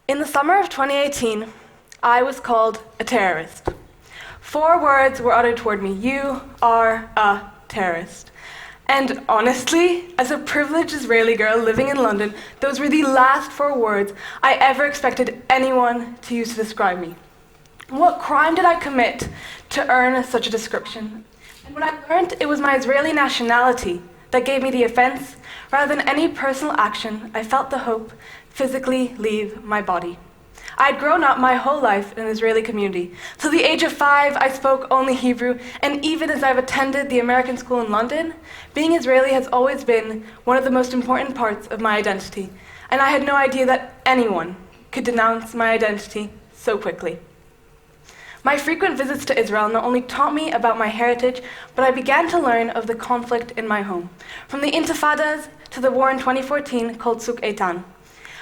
In the summer of 2018, I was called a terrorist. 4 words were uttered toward me. You are a terrorist. And honestly, as a privileged Israeli girl living in London, those were the last 4 words I ever expected anyone to use to describe me. What crime did I commit to earn such a description? And when I learned it was my Israeli nationality that gave me the offense, rather than any personal action, I felt the hope physically leave my body. I had grown up my whole life in an Israeli community. Till the age of 5, I spoke only Hebrew, and even as I've attended the American school in London, being Israeli has always been one of the most important parts of my identity, and I had no idea that anyone could denounce my identity so quickly. My frequent visits to Israel not only taught me about my heritage, but I began to learn of the conflict in my home, from the intifadas to the war in 2014 called Tzuk Eitan,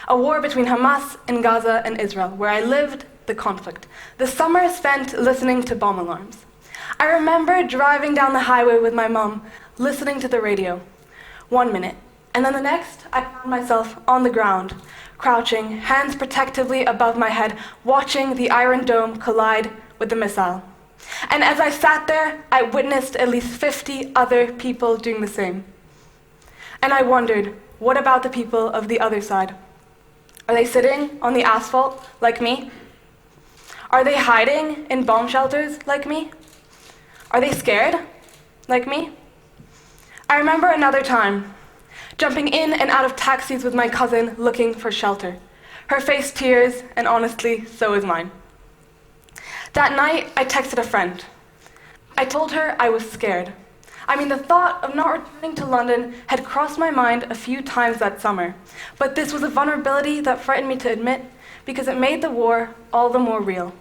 a war between Hamas in Gaza and Israel, where I lived the conflict. The summer spent listening to bomb alarms. I remember driving down the highway with my mom, listening to the radio. 1 minute, and then the next, I found myself on the ground, crouching, hands protectively above my head, watching the Iron Dome collide with the missile. And as I sat there, I witnessed at least 50 other people doing the same. And I wondered, what about the people of the other side? Are they sitting on the asphalt like me? Are they hiding in bomb shelters like me? Are they scared like me? I remember another time, jumping in and out of taxis with my cousin looking for shelter. Her face tears, and honestly, so is mine. That night, I texted a friend. I told her I was scared. I mean, the thought of not returning to London had crossed my mind a few times that summer, but this was a vulnerability that frightened me to admit because it made the war all the more real.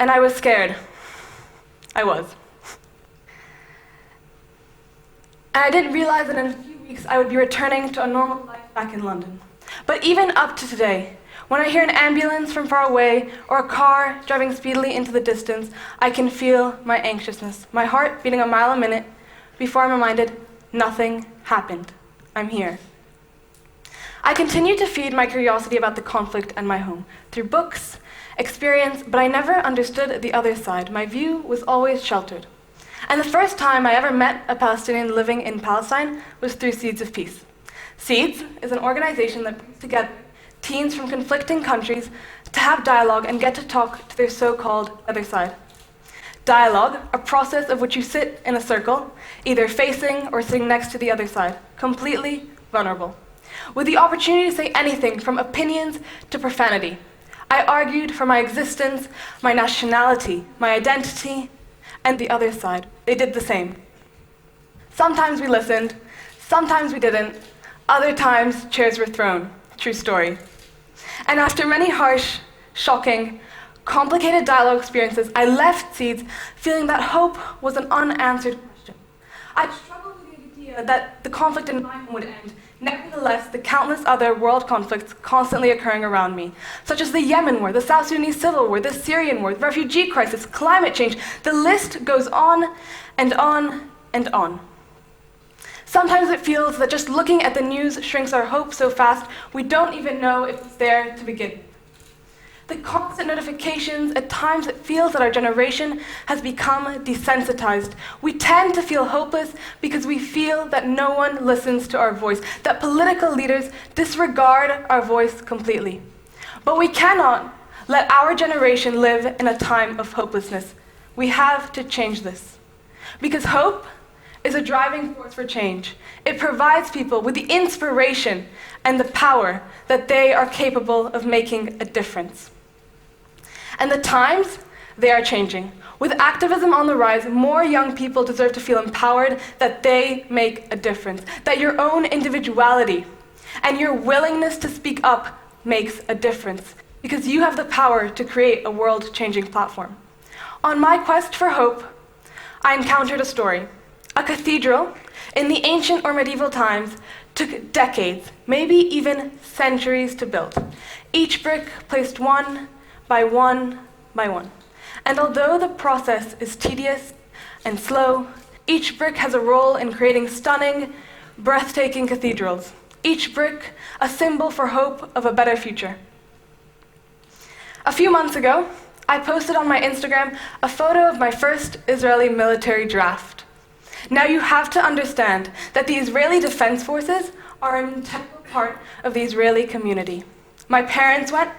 And I was scared. I was. And I didn't realize that in a few weeks I would be returning to a normal life back in London. But even up to today, when I hear an ambulance from far away or a car driving speedily into the distance, I can feel my anxiousness, my heart beating a mile a minute before I'm reminded nothing happened. I'm here. I continue to feed my curiosity about the conflict and my home through books, experience, but I never understood the other side. My view was always sheltered. And the first time I ever met a Palestinian living in Palestine was through Seeds of Peace. Seeds is an organization that brings together teens from conflicting countries to have dialogue and get to talk to their so-called other side. Dialogue, a process of which you sit in a circle, either facing or sitting next to the other side, completely vulnerable, with the opportunity to say anything from opinions to profanity. I argued for my existence, my nationality, my identity, and the other side. They did the same. Sometimes we listened, sometimes we didn't, other times chairs were thrown. True story. And after many harsh, shocking, complicated dialogue experiences, I left Seeds feeling that hope was an unanswered question. I struggled with the idea that the conflict in my home would end. Nevertheless, the countless other world conflicts constantly occurring around me, such as the Yemen war, the South Sudanese civil war, the Syrian war, the refugee crisis, climate change, the list goes on and on and on. Sometimes it feels that just looking at the news shrinks our hope so fast we don't even know if it's there to begin. The constant notifications, at times it feels that our generation has become desensitized. We tend to feel hopeless because we feel that no one listens to our voice, that political leaders disregard our voice completely. But we cannot let our generation live in a time of hopelessness. We have to change this. Because hope is a driving force for change. It provides people with the inspiration and the power that they are capable of making a difference. And the times, they are changing. With activism on the rise, more young people deserve to feel empowered that they make a difference, that your own individuality and your willingness to speak up makes a difference, because you have the power to create a world-changing platform. On my quest for hope, I encountered a story. A cathedral in the ancient or medieval times took decades, maybe even centuries to build. Each brick placed one by one by one. And although the process is tedious and slow, each brick has a role in creating stunning, breathtaking cathedrals. each brick a symbol for hope of a better future. A few months ago, I posted on my Instagram a photo of my first Israeli military draft. Now you have to understand that the Israeli Defense Forces are an integral part of the Israeli community. My parents went,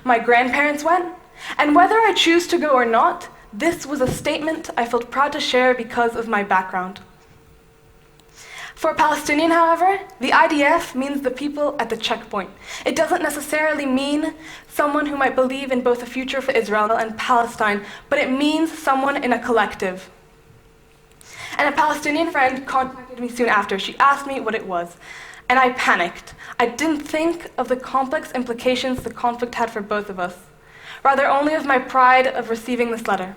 my grandparents went, and whether I choose to go or not, this was a statement I felt proud to share because of my background. For a Palestinian, however, the IDF means the people at the checkpoint. It doesn't necessarily mean someone who might believe in both a future for Israel and Palestine, but it means someone in a collective. And a Palestinian friend contacted me soon after. She asked me what it was, and I panicked. I didn't think of the complex implications the conflict had for both of us, rather only of my pride of receiving this letter.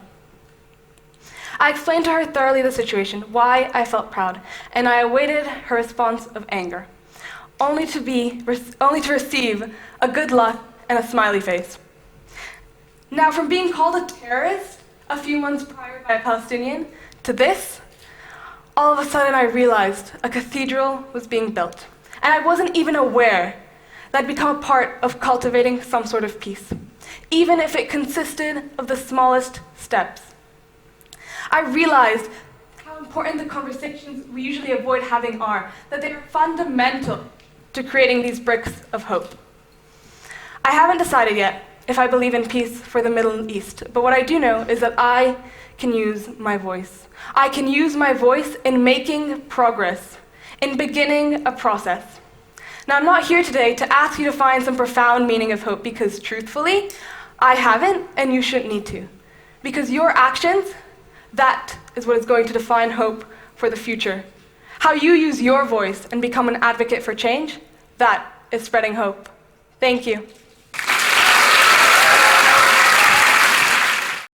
I explained to her thoroughly the situation, why I felt proud, and I awaited her response of anger, only to receive a good luck and a smiley face. Now, from being called a terrorist a few months prior by a Palestinian to this, all of a sudden I realized a cathedral was being built, and I wasn't even aware that I'd become a part of cultivating some sort of peace, even if it consisted of the smallest steps. I realized how important the conversations we usually avoid having are, that they are fundamental to creating these bricks of hope. I haven't decided yet if I believe in peace for the Middle East, but what I do know is that I can use my voice. I can use my voice in making progress, in beginning a process. Now, I'm not here today to ask you to find some profound meaning of hope, because truthfully, I haven't, and you shouldn't need to. Because your actions, that is what is going to define hope for the future. How you use your voice and become an advocate for change, that is spreading hope. Thank you.